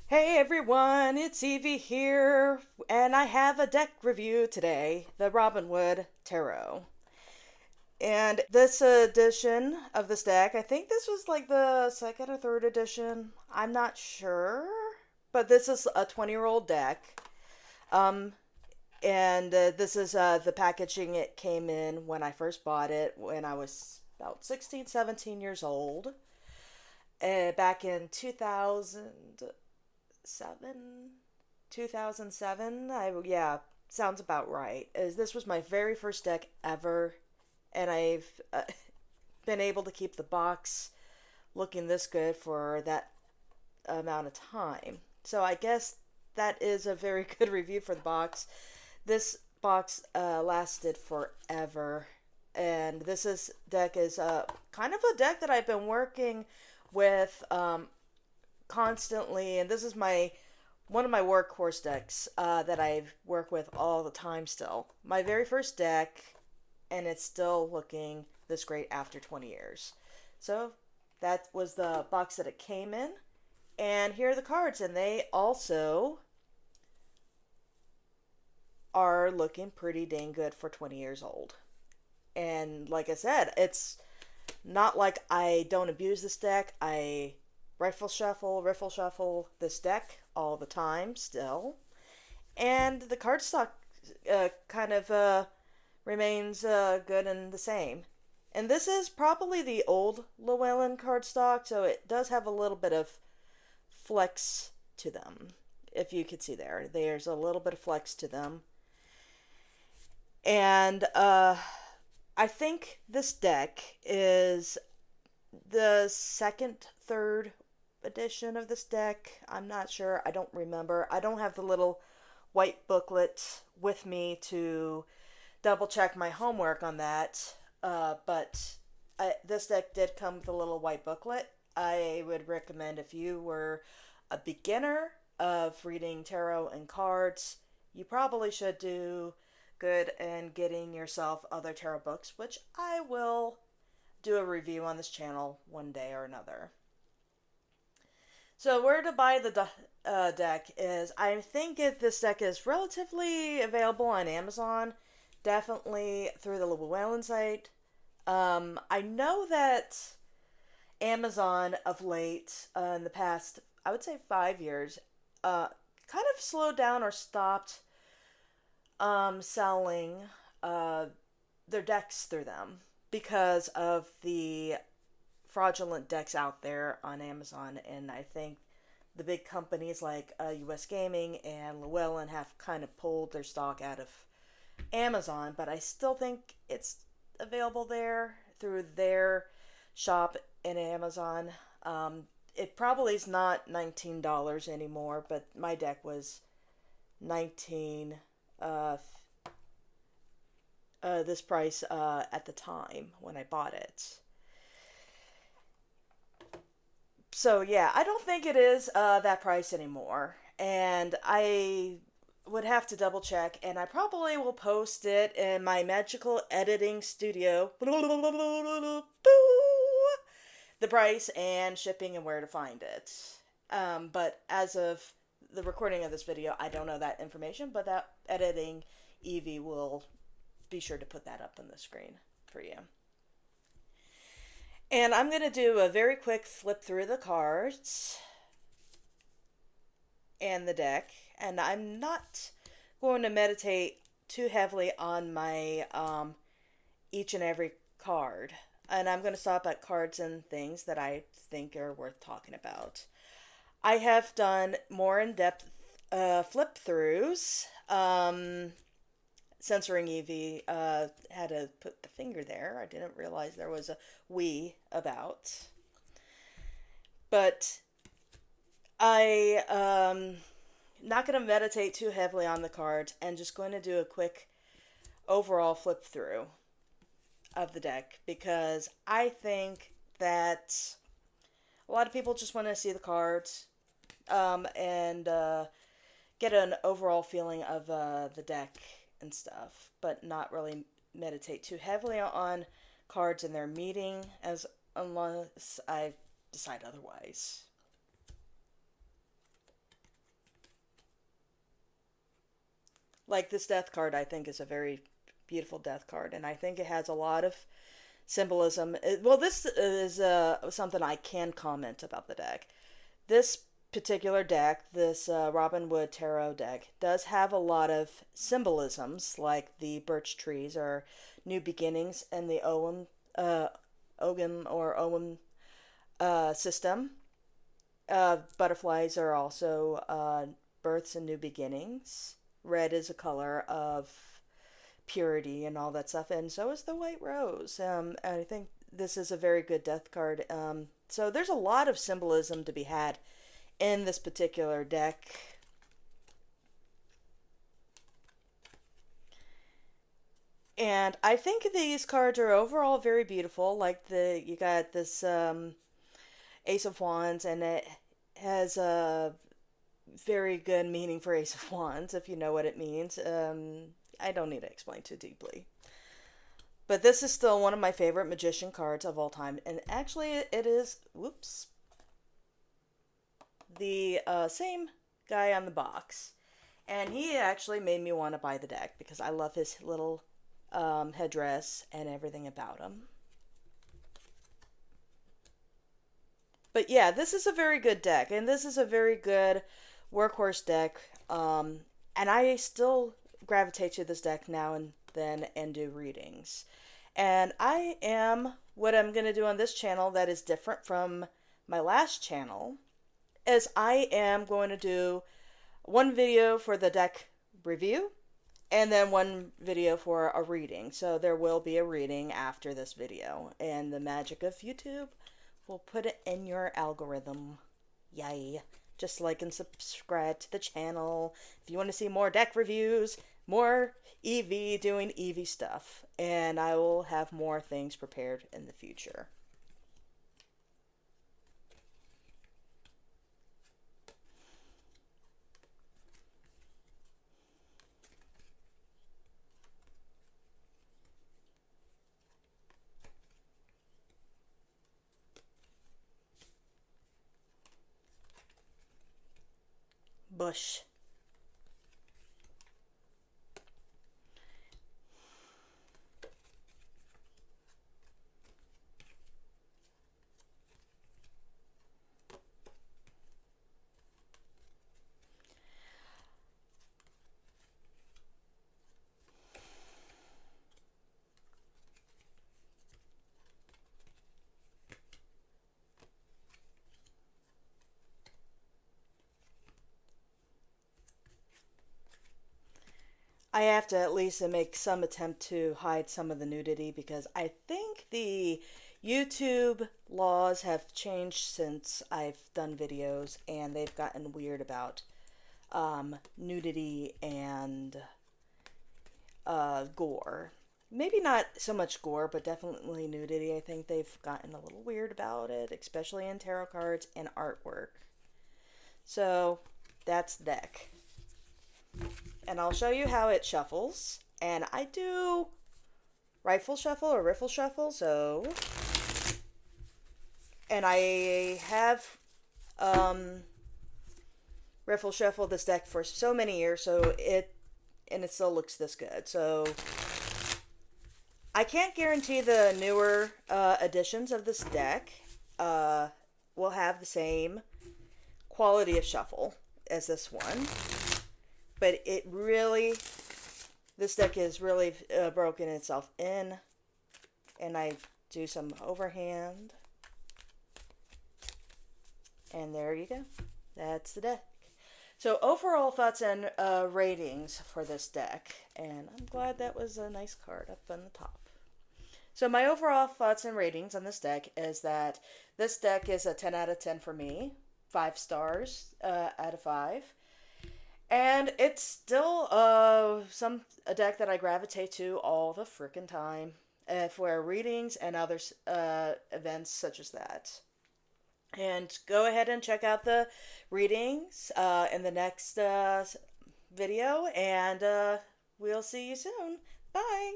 Hey everyone, it's Evie here, and I have a deck review today, the Robinwood Tarot. And this edition of this deck, I think this was like the second or third edition, I'm not sure, but this is a 20-year-old deck. Um, and this is the packaging it came in when I first bought it when I was about 16, 17 years old, back in 2007. 2007. Yeah, sounds about right. As this was my very first deck ever, and I've been able to keep the box looking this good for that amount of time. So I guess that is a very good review for the box. This box lasted forever, and this deck is kind of a deck that I've been working with constantly, and this is my one of my workhorse decks that I work with all the time still. My very first deck, and it's still looking this great after 20 years. So that was the box that it came in. And here are the cards, and they also are looking pretty dang good for 20 years old. And like I said, it's not like I don't abuse this deck. I riffle shuffle this deck all the time still. And the cardstock kind of remains good and the same. And this is probably the old Llewellyn cardstock, so it does have a little bit of flex to them. If you could see there's a little bit of flex to them. And I think this deck is the second, third edition of this deck. I'm not sure. I don't remember. I don't have the little white booklet with me to double check my homework on that. But this deck did come with a little white booklet. I would recommend if you were a beginner of reading tarot and cards, you probably should do good in getting yourself other tarot books, which I will do a review on this channel one day or another. So where to buy the deck is, I think this deck is relatively available on Amazon, definitely through the Llewellyn site. I know that Amazon of late, in the past, I would say 5 years, kind of slowed down or stopped selling uh, their decks through them because of the fraudulent decks out there on Amazon, and I think the big companies like US Gaming and Llewellyn have kind of pulled their stock out of Amazon, but I still think it's available there through their shop in Amazon. It probably is not $19 anymore, but my deck was 19 this price at the time when I bought it. So yeah, I don't think it is that price anymore, and I would have to double check, and I probably will post it in my magical editing studio. The price and shipping and where to find it. But as of the recording of this video, I don't know that information, but that editing Evie will be sure to put that up on the screen for you. And I'm going to do a very quick flip through the cards and the deck. And I'm not going to meditate too heavily on my each and every card. And I'm going to stop at cards and things that I think are worth talking about. I have done more in depth flip throughs. Censoring Evie had to put the finger there. I didn't realize there was a we about. But I not going to meditate too heavily on the cards and just going to do a quick overall flip through of the deck because I think that a lot of people just want to see the cards and get an overall feeling of the deck and stuff, but not really meditate too heavily on cards and their meaning as unless I decide otherwise. Like this death card, I think is a very beautiful death card, and I think it has a lot of symbolism. Well, this is something I can comment about the deck. This particular deck, this Robin Wood Tarot deck, does have a lot of symbolisms, like the birch trees or new beginnings and the Ogham system. Butterflies are also births and new beginnings. Red is a color of purity and all that stuff, and so is the white rose. I think this is a very good death card. So there's a lot of symbolism to be had in this particular deck. And I think these cards are overall very beautiful. Like you got this Ace of Wands, and it has a very good meaning for Ace of Wands, if you know what it means. I don't need to explain too deeply. But this is still one of my favorite magician cards of all time. And actually, it is, whoops, the same guy on the box. And he actually made me want to buy the deck because I love his little headdress and everything about him. But yeah, this is a very good deck, and this is a very good workhorse deck. And I still gravitate to this deck now and then and do readings. And what I'm going to do on this channel that is different from my last channel is I am going to do one video for the deck review and then one video for a reading. So there will be a reading after this video, and the magic of YouTube will put it in your algorithm. Yay. Just like and subscribe to the channel if you want to see more deck reviews, more EV doing EV stuff, and I will have more things prepared in the future. Bush. I have to at least make some attempt to hide some of the nudity because I think the YouTube laws have changed since I've done videos, and they've gotten weird about nudity and gore. Maybe not so much gore, but definitely nudity. I think they've gotten a little weird about it, especially in tarot cards and artwork. So that's the deck. And I'll show you how it shuffles. And I do rifle shuffle or riffle shuffle, so... And I have riffle shuffle this deck for so many years, so it still looks this good. So I can't guarantee the newer editions of this deck will have the same quality of shuffle as this one, but this deck is really broken itself in, and I do some overhand, and there you go. That's the deck. So overall thoughts and ratings for this deck, and I'm glad that was a nice card up on the top. So my overall thoughts and ratings on this deck is that this deck is a 10 out of 10 for me, 5 stars out of 5. And it's still a deck that I gravitate to all the frickin' time for readings and other events such as that. And go ahead and check out the readings in the next video, and we'll see you soon. Bye!